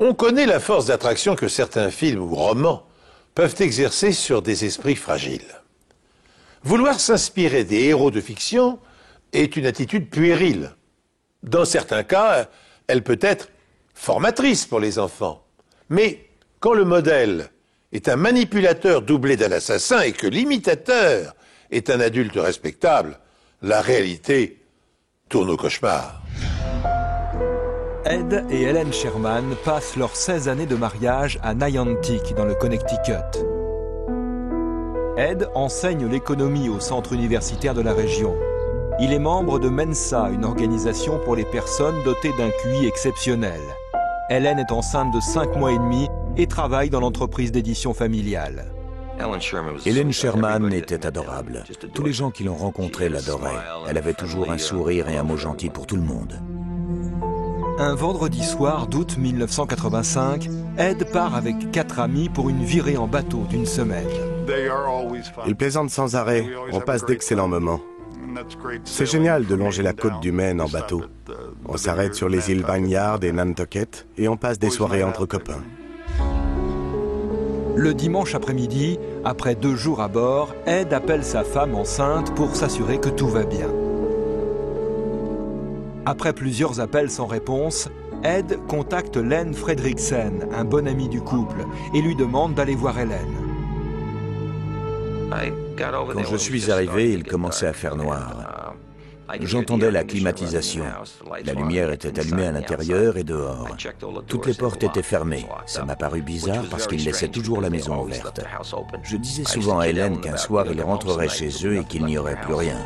On connaît la force d'attraction que certains films ou romans peuvent exercer sur des esprits fragiles. Vouloir s'inspirer des héros de fiction est une attitude puérile. Dans certains cas, elle peut être formatrice pour les enfants. Mais quand le modèle est un manipulateur doublé d'un assassin et que l'imitateur est un adulte respectable, la réalité tourne au cauchemar. Ed et Helen Sherman passent leurs 16 années de mariage à Niantic, dans le Connecticut. Ed enseigne l'économie au centre universitaire de la région. Il est membre de Mensa, une organisation pour les personnes dotées d'un QI exceptionnel. Helen est enceinte de 5 mois et demi et travaille dans l'entreprise d'édition familiale. Helen Sherman était adorable. Tous les gens qui l'ont rencontrée l'adoraient. Elle avait toujours un sourire et un mot gentil pour tout le monde. Un vendredi soir d'août 1985, Ed part avec 4 amis pour une virée en bateau d'une semaine. Ils plaisantent sans arrêt, on passe d'excellents moments. C'est génial de longer la côte du Maine en bateau. On s'arrête sur les îles Vineyard et Nantucket et on passe des soirées entre copains. Le dimanche après-midi, après 2 jours à bord, Ed appelle sa femme enceinte pour s'assurer que tout va bien. Après plusieurs appels sans réponse, Ed contacte Len Fredriksen, un bon ami du couple, et lui demande d'aller voir Helen. Quand je suis arrivé, il commençait à faire noir. J'entendais la climatisation. La lumière était allumée à l'intérieur et dehors. Toutes les portes étaient fermées. Ça m'a paru bizarre parce qu'ils laissaient toujours la maison ouverte. Je disais souvent à Helen qu'un soir ils rentreraient chez eux et qu'il n'y aurait plus rien.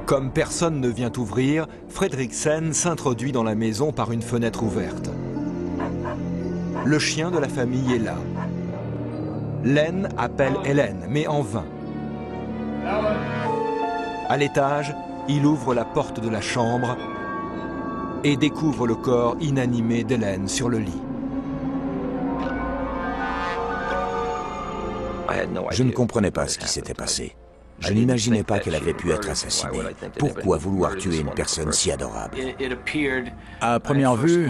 Comme personne ne vient ouvrir, Fredriksen s'introduit dans la maison par une fenêtre ouverte. Le chien de la famille est là. Len appelle Helen, mais en vain. À l'étage, il ouvre la porte de la chambre et découvre le corps inanimé d'Helen sur le lit. Je ne comprenais pas ce qui s'était passé. Je n'imaginais pas qu'elle avait pu être assassinée. Pourquoi vouloir tuer une personne si adorable? À première vue,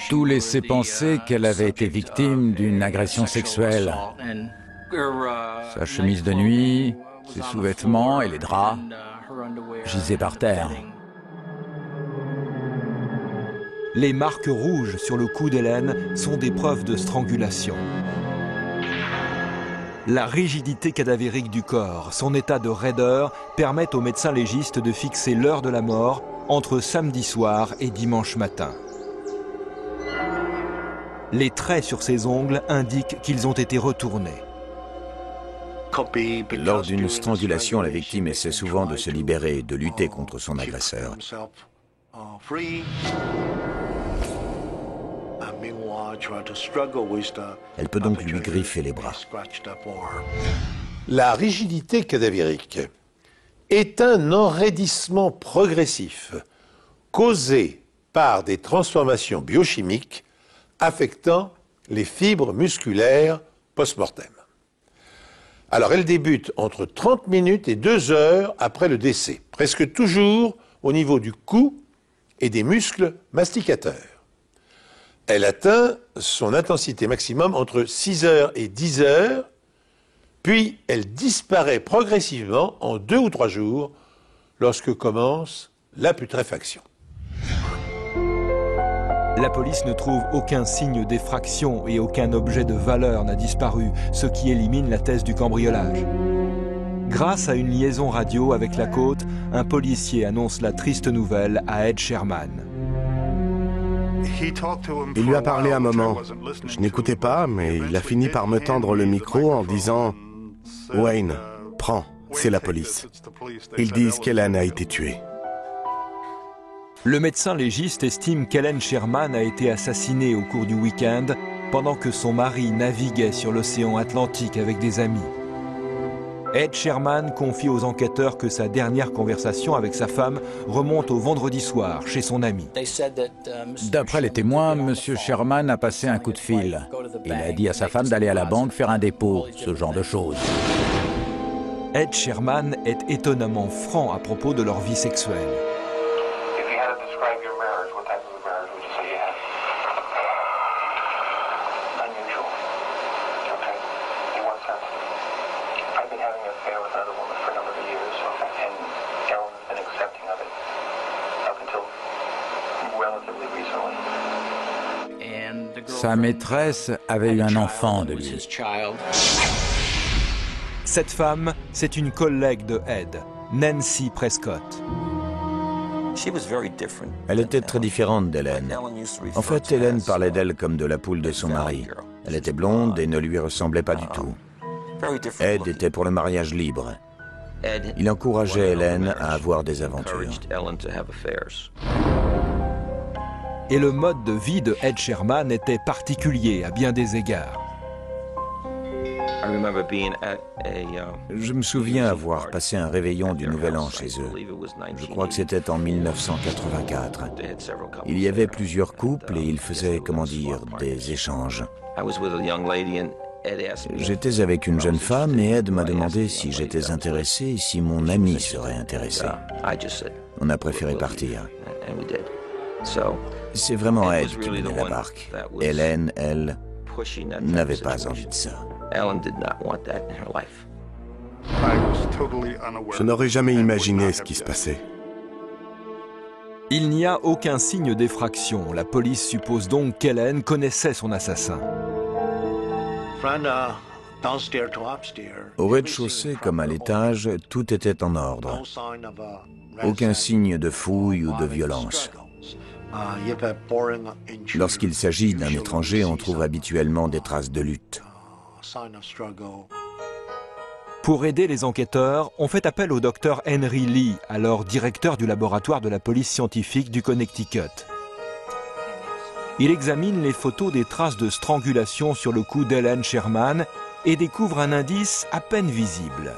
tout laissait penser qu'elle avait été victime d'une agression sexuelle. Sa chemise de nuit, ses sous-vêtements et les draps gisaient par terre. Les marques rouges sur le cou d'Helen sont des preuves de strangulation. La rigidité cadavérique du corps, son état de raideur permettent aux médecins légistes de fixer l'heure de la mort entre samedi soir et dimanche matin. Les traits sur ses ongles indiquent qu'ils ont été retournés. Lors d'une strangulation, la victime essaie souvent de se libérer et de lutter contre son agresseur. Elle peut donc lui griffer les bras. La rigidité cadavérique est un enraidissement progressif causé par des transformations biochimiques affectant les fibres musculaires post-mortem. Alors, elle débute entre 30 minutes et 2 heures après le décès, presque toujours au niveau du cou et des muscles masticateurs. Elle atteint son intensité maximum entre 6 heures et 10 heures, puis elle disparaît progressivement en 2 ou 3 jours lorsque commence la putréfaction. La police ne trouve aucun signe d'effraction et aucun objet de valeur n'a disparu, ce qui élimine la thèse du cambriolage. Grâce à une liaison radio avec la côte, un policier annonce la triste nouvelle à Ed Sherman. Il lui a parlé un moment. Je n'écoutais pas, mais il a fini par me tendre le micro en disant « Wayne, prends, c'est la police. Ils disent qu'Helen a été tuée. » Le médecin légiste estime qu'Helen Sherman a été assassinée au cours du week-end pendant que son mari naviguait sur l'océan Atlantique avec des amis. Ed Sherman confie aux enquêteurs que sa dernière conversation avec sa femme remonte au vendredi soir chez son ami. D'après les témoins, M. Sherman a passé un coup de fil. Il a dit à sa femme d'aller à la banque faire un dépôt, ce genre de choses. Ed Sherman est étonnamment franc à propos de leur vie sexuelle. Sa maîtresse avait eu un enfant de lui. Cette femme, c'est une collègue de Ed, Nancy Prescott. Elle était très différente d'Hélène. En fait, Hélène parlait d'elle comme de la poule de son mari. Elle était blonde et ne lui ressemblait pas du tout. Ed était pour le mariage libre. Il encourageait Hélène à avoir des aventures. Et le mode de vie de Ed Sherman était particulier à bien des égards. Je me souviens avoir passé un réveillon du Nouvel An chez eux. Je crois que c'était en 1984. Il y avait plusieurs couples et ils faisaient, comment dire, des échanges. J'étais avec une jeune femme et Ed m'a demandé si j'étais intéressé et si mon ami serait intéressé. On a préféré partir. C'est vraiment Ed qui menait la barque. Hélène, elle, n'avait pas envie de ça. Je n'aurais jamais imaginé ce qui se passait. Il n'y a aucun signe d'effraction. La police suppose donc qu'Hélène connaissait son assassin. Au rez-de-chaussée comme à l'étage, tout était en ordre. Aucun signe de fouille ou de violence. Lorsqu'il s'agit d'un étranger, on trouve habituellement des traces de lutte. Pour aider les enquêteurs, on fait appel au docteur Henry Lee, alors directeur du laboratoire de la police scientifique du Connecticut. Il examine les photos des traces de strangulation sur le cou d'Hélène Sherman et découvre un indice à peine visible.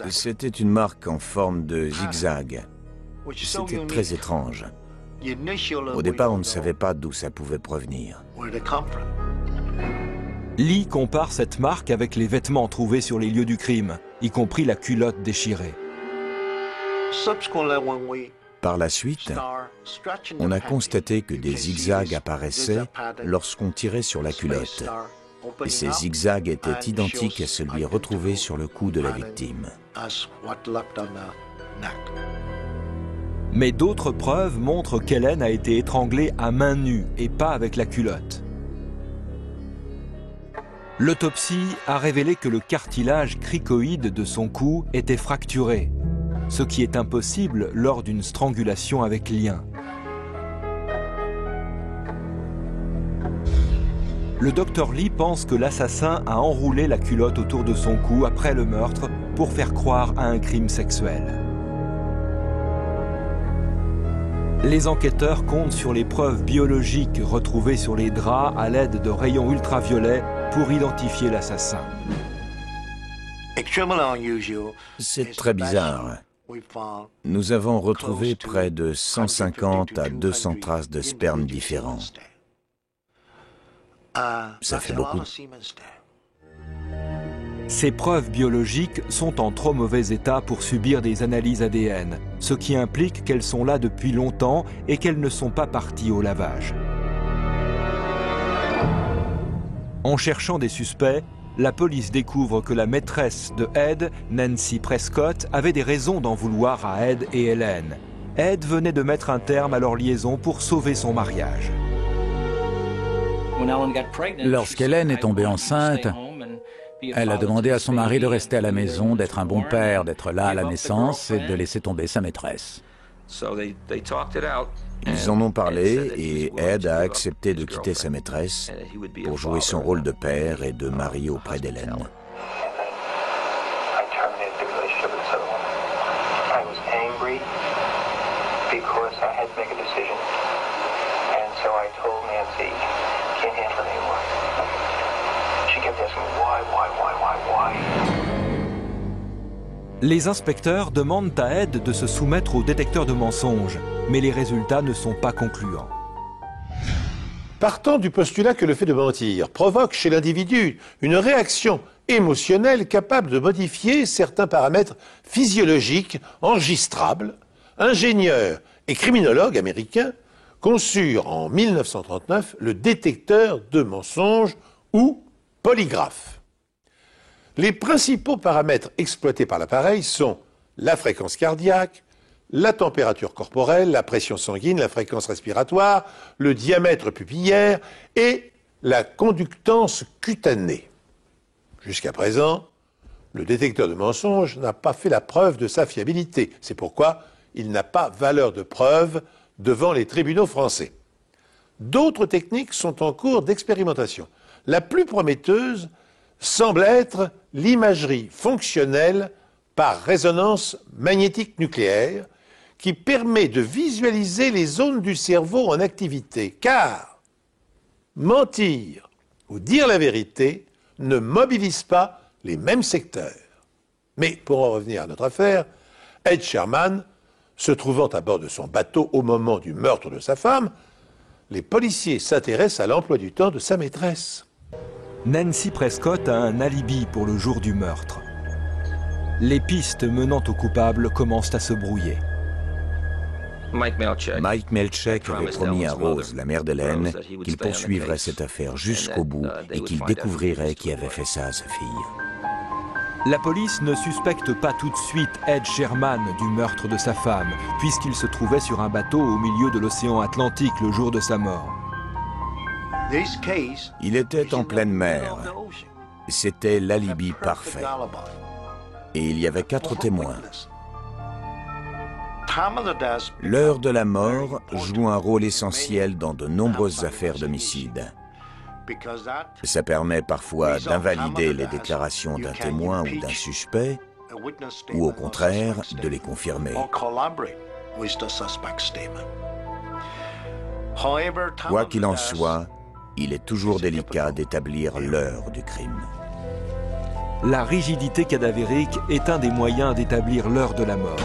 C'était une marque en forme de zigzag. C'était très étrange. Au départ, on ne savait pas d'où ça pouvait provenir. Lee compare cette marque avec les vêtements trouvés sur les lieux du crime, y compris la culotte déchirée. Par la suite, on a constaté que des zigzags apparaissaient lorsqu'on tirait sur la culotte. Et ces zigzags étaient identiques à celui retrouvé sur le cou de la victime. Mais d'autres preuves montrent qu'Hélène a été étranglée à main nue et pas avec la culotte. L'autopsie a révélé que le cartilage cricoïde de son cou était fracturé, ce qui est impossible lors d'une strangulation avec lien. Le docteur Lee pense que l'assassin a enroulé la culotte autour de son cou après le meurtre pour faire croire à un crime sexuel. Les enquêteurs comptent sur les preuves biologiques retrouvées sur les draps à l'aide de rayons ultraviolets pour identifier l'assassin. C'est très bizarre. Nous avons retrouvé près de 150 à 200 traces de sperme différents. Ça fait beaucoup. Ces preuves biologiques sont en trop mauvais état pour subir des analyses ADN, ce qui implique qu'elles sont là depuis longtemps et qu'elles ne sont pas parties au lavage. En cherchant des suspects, la police découvre que la maîtresse de Ed, Nancy Prescott, avait des raisons d'en vouloir à Ed et Hélène. Ed venait de mettre un terme à leur liaison pour sauver son mariage. Lorsqu'Hélène est tombée enceinte, elle a demandé à son mari de rester à la maison, d'être un bon père, d'être là à la naissance et de laisser tomber sa maîtresse. Ils en ont parlé et Ed a accepté de quitter sa maîtresse pour jouer son rôle de père et de mari auprès d'Hélène. Les inspecteurs demandent à Ed de se soumettre au détecteur de mensonges, mais les résultats ne sont pas concluants. Partant du postulat que le fait de mentir provoque chez l'individu une réaction émotionnelle capable de modifier certains paramètres physiologiques enregistrables, ingénieurs et criminologues américains conçurent en 1939 le détecteur de mensonges ou polygraphe. Les principaux paramètres exploités par l'appareil sont la fréquence cardiaque, la température corporelle, la pression sanguine, la fréquence respiratoire, le diamètre pupillaire et la conductance cutanée. Jusqu'à présent, le détecteur de mensonges n'a pas fait la preuve de sa fiabilité. C'est pourquoi il n'a pas valeur de preuve devant les tribunaux français. D'autres techniques sont en cours d'expérimentation. La plus prometteuse semble être l'imagerie fonctionnelle par résonance magnétique nucléaire qui permet de visualiser les zones du cerveau en activité. Car mentir ou dire la vérité ne mobilise pas les mêmes secteurs. Mais pour en revenir à notre affaire, Ed Sherman, se trouvant à bord de son bateau au moment du meurtre de sa femme, les policiers s'intéressent à l'emploi du temps de sa maîtresse. Nancy Prescott a un alibi pour le jour du meurtre. Les pistes menant au coupable commencent à se brouiller. Mike Melchek avait promis à Rose, la mère d'Hélène, qu'il poursuivrait cette affaire jusqu'au bout et qu'il découvrirait qui avait fait ça à sa fille. La police ne suspecte pas tout de suite Ed Sherman du meurtre de sa femme, puisqu'il se trouvait sur un bateau au milieu de l'océan Atlantique le jour de sa mort. Il était en pleine mer. C'était l'alibi parfait. Et il y avait 4 témoins. L'heure de la mort joue un rôle essentiel dans de nombreuses affaires d'homicide. Ça permet parfois d'invalider les déclarations d'un témoin ou d'un suspect, ou au contraire, de les confirmer. Quoi qu'il en soit, il est toujours délicat d'établir l'heure du crime. La rigidité cadavérique est un des moyens d'établir l'heure de la mort.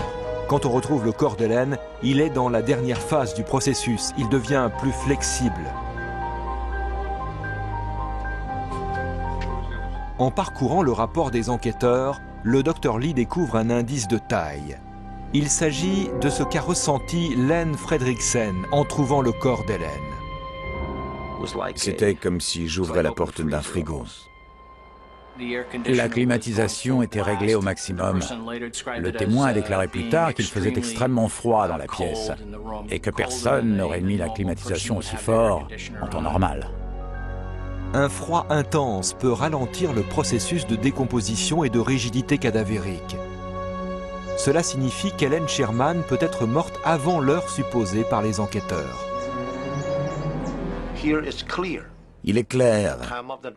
Quand on retrouve le corps d'Hélène, il est dans la dernière phase du processus. Il devient plus flexible. En parcourant le rapport des enquêteurs, le Dr Lee découvre un indice de taille. Il s'agit de ce qu'a ressenti Len Fredriksen en trouvant le corps d'Hélène. C'était comme si j'ouvrais la porte d'un frigo. La climatisation était réglée au maximum. Le témoin a déclaré plus tard qu'il faisait extrêmement froid dans la pièce et que personne n'aurait mis la climatisation aussi fort en temps normal. Un froid intense peut ralentir le processus de décomposition et de rigidité cadavérique. Cela signifie qu'Hélène Sherman peut être morte avant l'heure supposée par les enquêteurs. Il est clair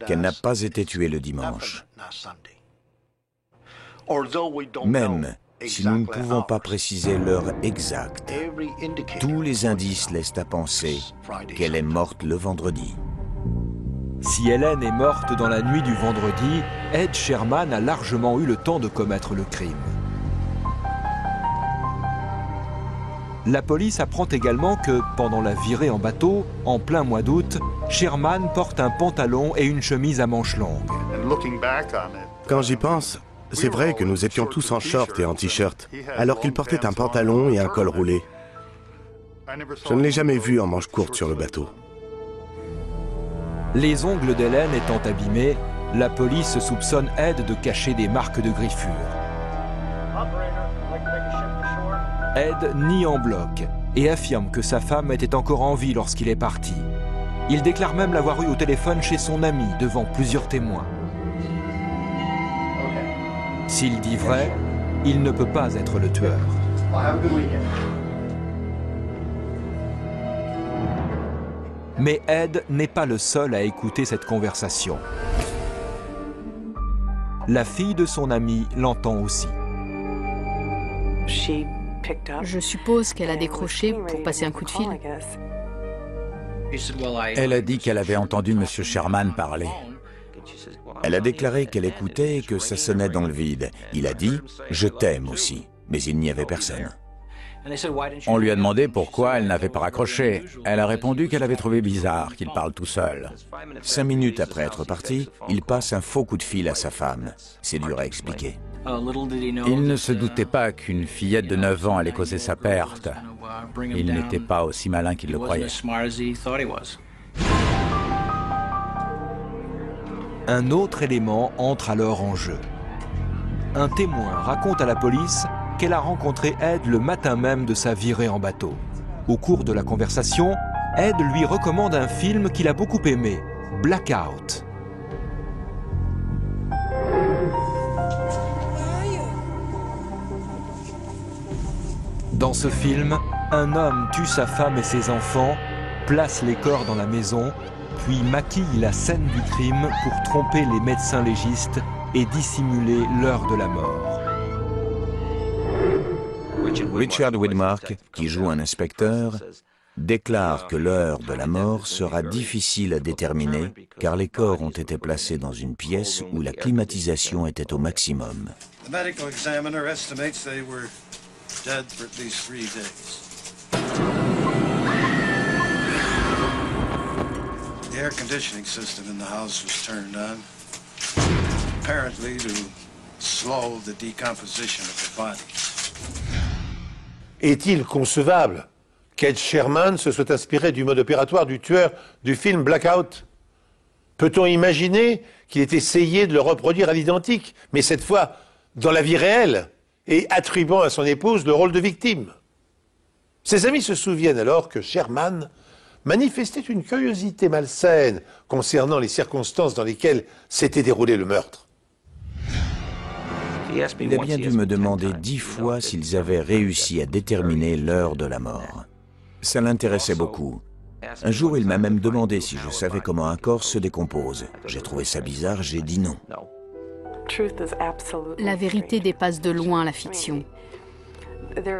qu'elle n'a pas été tuée le dimanche. Même si nous ne pouvons pas préciser l'heure exacte, tous les indices laissent à penser qu'elle est morte le vendredi. Si Hélène est morte dans la nuit du vendredi, Ed Sherman a largement eu le temps de commettre le crime. La police apprend également que, pendant la virée en bateau, en plein mois d'août, Sherman porte un pantalon et une chemise à manches longues. Quand j'y pense, c'est vrai que nous étions tous en short et en t-shirt, alors qu'il portait un pantalon et un col roulé. Je ne l'ai jamais vu en manches courtes sur le bateau. Les ongles d'Hélène étant abîmés, la police soupçonne Ed de cacher des marques de griffure. Ed nie en bloc et affirme que sa femme était encore en vie lorsqu'il est parti. Il déclare même l'avoir eu au téléphone chez son ami devant plusieurs témoins. S'il dit vrai, il ne peut pas être le tueur. Mais Ed n'est pas le seul à écouter cette conversation. La fille de son ami l'entend aussi. Je suppose qu'elle a décroché pour passer un coup de fil. Elle a dit qu'elle avait entendu M. Sherman parler. Elle a déclaré qu'elle écoutait et que ça sonnait dans le vide. Il a dit « Je t'aime aussi », mais il n'y avait personne. On lui a demandé pourquoi elle n'avait pas raccroché. Elle a répondu qu'elle avait trouvé bizarre qu'il parle tout seul. 5 minutes après être parti, il passe un faux coup de fil à sa femme. C'est dur à expliquer. Il ne se doutait pas qu'une fillette de 9 ans allait causer sa perte. Il n'était pas aussi malin qu'il le croyait. Un autre élément entre alors en jeu. Un témoin raconte à la police qu'elle a rencontré Ed le matin même de sa virée en bateau. Au cours de la conversation, Ed lui recommande un film qu'il a beaucoup aimé, Blackout. Dans ce film, un homme tue sa femme et ses enfants, place les corps dans la maison, puis maquille la scène du crime pour tromper les médecins légistes et dissimuler l'heure de la mort. Richard Widmark, qui joue un inspecteur, déclare que l'heure de la mort sera difficile à déterminer car les corps ont été placés dans une pièce où la climatisation était au maximum. Dead for at least 3 days. The air conditioning system in the house was turned on, apparently to slow the decomposition of the bodies. Est-il concevable qu'Ed Sherman se soit inspiré du mode opératoire du tueur du film Blackout? Peut-on imaginer qu'il ait essayé de le reproduire à l'identique, mais cette fois dans la vie réelle, et attribuant à son épouse le rôle de victime? Ses amis se souviennent alors que Sherman manifestait une curiosité malsaine concernant les circonstances dans lesquelles s'était déroulé le meurtre. Il a bien dû me demander 10 fois s'ils avaient réussi à déterminer l'heure de la mort. Ça l'intéressait beaucoup. Un jour, il m'a même demandé si je savais comment un corps se décompose. J'ai trouvé ça bizarre, j'ai dit non. La vérité dépasse de loin la fiction.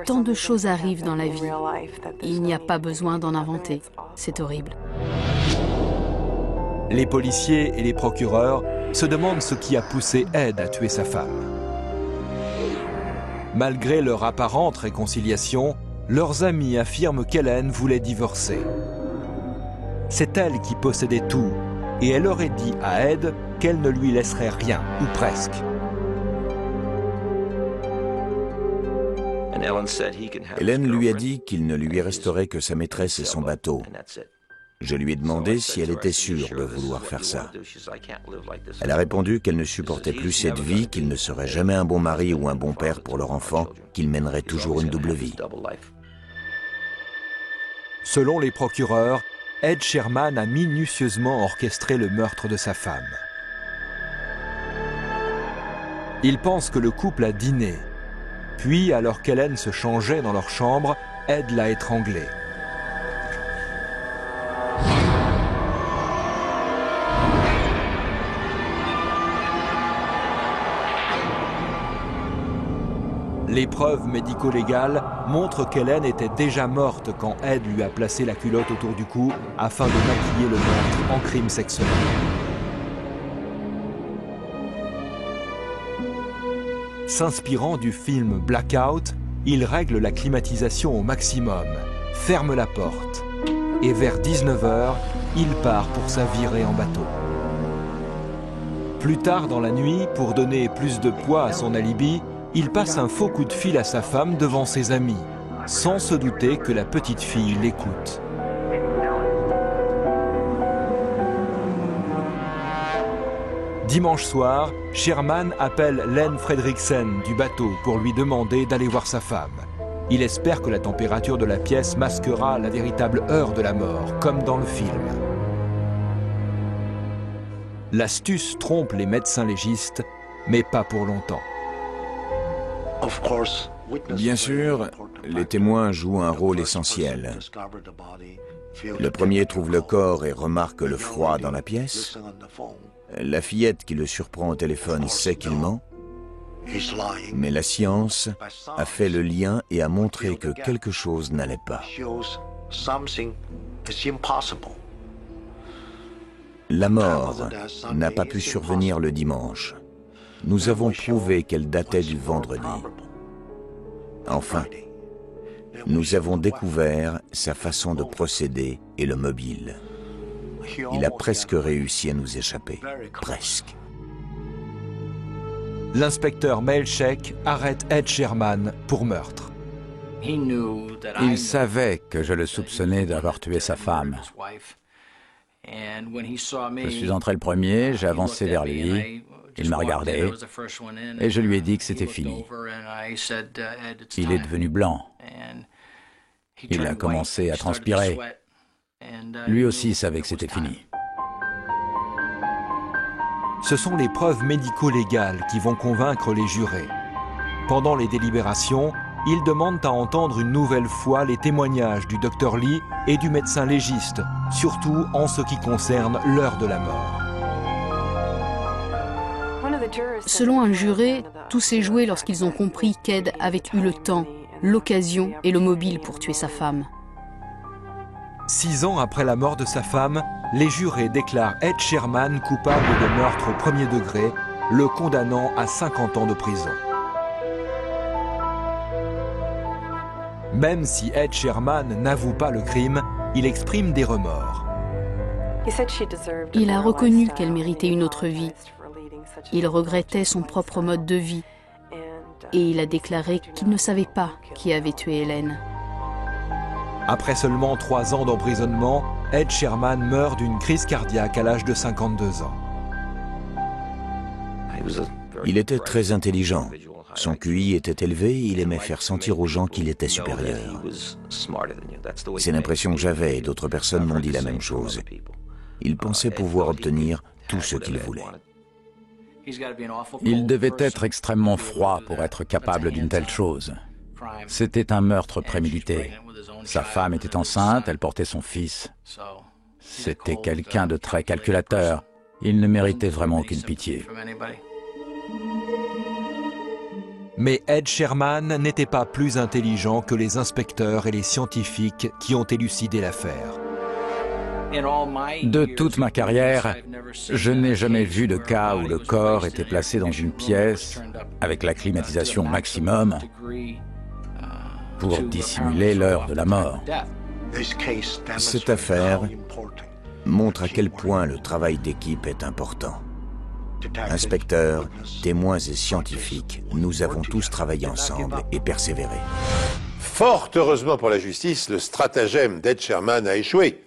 Tant de choses arrivent dans la vie. Il n'y a pas besoin d'en inventer. C'est horrible. Les policiers et les procureurs se demandent ce qui a poussé Ed à tuer sa femme. Malgré leur apparente réconciliation, leurs amis affirment qu'Hélène voulait divorcer. C'est elle qui possédait tout, et elle aurait dit à Ed qu'elle ne lui laisserait rien, ou presque. Hélène lui a dit qu'il ne lui resterait que sa maîtresse et son bateau. Je lui ai demandé si elle était sûre de vouloir faire ça. Elle a répondu qu'elle ne supportait plus cette vie, qu'il ne serait jamais un bon mari ou un bon père pour leur enfant, qu'il mènerait toujours une double vie. Selon les procureurs, Ed Sherman a minutieusement orchestré le meurtre de sa femme. Il pense que le couple a dîné. Puis, alors qu'Hélène se changeait dans leur chambre, Ed l'a étranglée. Les preuves médico-légales montrent qu'Hélène était déjà morte quand Ed lui a placé la culotte autour du cou afin de maquiller le meurtre en crime sexuel. S'inspirant du film Blackout, il règle la climatisation au maximum, ferme la porte et vers 19h, il part pour sa virée en bateau. Plus tard dans la nuit, pour donner plus de poids à son alibi, il passe un faux coup de fil à sa femme devant ses amis, sans se douter que la petite fille l'écoute. Dimanche soir, Sherman appelle Len Fredriksen du bateau pour lui demander d'aller voir sa femme. Il espère que la température de la pièce masquera la véritable heure de la mort, comme dans le film. L'astuce trompe les médecins légistes, mais pas pour longtemps. Bien sûr, les témoins jouent un rôle essentiel. Le premier trouve le corps et remarque le froid dans la pièce. La fillette qui le surprend au téléphone sait qu'il ment. Mais la science a fait le lien et a montré que quelque chose n'allait pas. La mort n'a pas pu survenir le dimanche. Nous avons prouvé qu'elle datait du vendredi. Enfin, nous avons découvert sa façon de procéder et le mobile. Il a presque réussi à nous échapper. Presque. L'inspecteur Melchek arrête Ed Sherman pour meurtre. Il savait que je le soupçonnais d'avoir tué sa femme. Je suis entré le premier, j'ai avancé vers lui. Il m'a regardé et je lui ai dit que c'était fini. Il est devenu blanc. Il a commencé à transpirer. Lui aussi savait que c'était fini. Ce sont les preuves médico-légales qui vont convaincre les jurés. Pendant les délibérations, ils demandent à entendre une nouvelle fois les témoignages du Dr Lee et du médecin légiste, surtout en ce qui concerne l'heure de la mort. Selon un juré, tout s'est joué lorsqu'ils ont compris qu'Ed avait eu le temps, l'occasion et le mobile pour tuer sa femme. 6 ans après la mort de sa femme, les jurés déclarent Ed Sherman coupable de meurtre au premier degré, le condamnant à 50 ans de prison. Même si Ed Sherman n'avoue pas le crime, il exprime des remords. Il a reconnu qu'elle méritait une autre vie. Il regrettait son propre mode de vie. Et il a déclaré qu'il ne savait pas qui avait tué Hélène. Après seulement 3 ans d'emprisonnement, Ed Sherman meurt d'une crise cardiaque à l'âge de 52 ans. Il était très intelligent. Son QI était élevé et il aimait faire sentir aux gens qu'il était supérieur. C'est l'impression que j'avais et d'autres personnes m'ont dit la même chose. Il pensait pouvoir obtenir tout ce qu'il voulait. Il devait être extrêmement froid pour être capable d'une telle chose. C'était un meurtre prémédité. Sa femme était enceinte, elle portait son fils. C'était quelqu'un de très calculateur. Il ne méritait vraiment aucune pitié. Mais Ed Sherman n'était pas plus intelligent que les inspecteurs et les scientifiques qui ont élucidé l'affaire. De toute ma carrière, je n'ai jamais vu de cas où le corps était placé dans une pièce avec la climatisation maximum pour dissimuler l'heure de la mort. Cette affaire montre à quel point le travail d'équipe est important. Inspecteurs, témoins et scientifiques, nous avons tous travaillé ensemble et persévéré. Fort heureusement pour la justice, le stratagème d'Ed Sherman a échoué.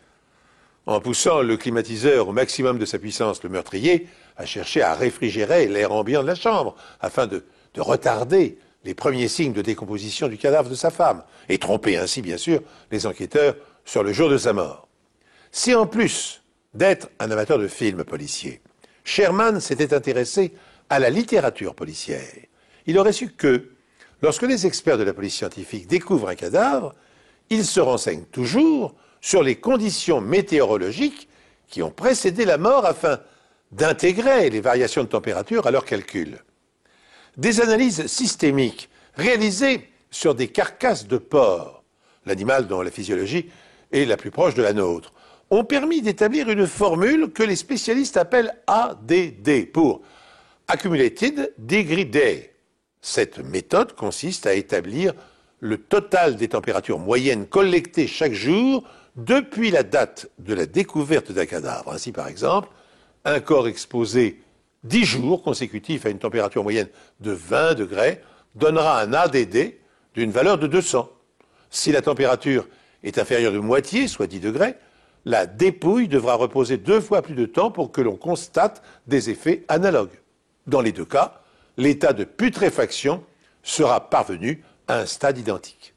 En poussant le climatiseur au maximum de sa puissance, le meurtrier a cherché à réfrigérer l'air ambiant de la chambre afin de retarder les premiers signes de décomposition du cadavre de sa femme et tromper ainsi, bien sûr, les enquêteurs sur le jour de sa mort. Si en plus d'être un amateur de films policiers, Sherman s'était intéressé à la littérature policière, il aurait su que, lorsque les experts de la police scientifique découvrent un cadavre, ils se renseignent toujours sur les conditions météorologiques qui ont précédé la mort afin d'intégrer les variations de température à leurs calculs. Des analyses systémiques réalisées sur des carcasses de porc, l'animal dont la physiologie est la plus proche de la nôtre, ont permis d'établir une formule que les spécialistes appellent ADD, pour Accumulated Degree Day. Cette méthode consiste à établir le total des températures moyennes collectées chaque jour depuis la date de la découverte d'un cadavre. Ainsi, par exemple, un corps exposé 10 jours consécutifs à une température moyenne de 20 degrés donnera un ADD d'une valeur de 200. Si la température est inférieure de moitié, soit 10 degrés, la dépouille devra reposer 2 fois plus de temps pour que l'on constate des effets analogues. Dans les deux cas, l'état de putréfaction sera parvenu à un stade identique.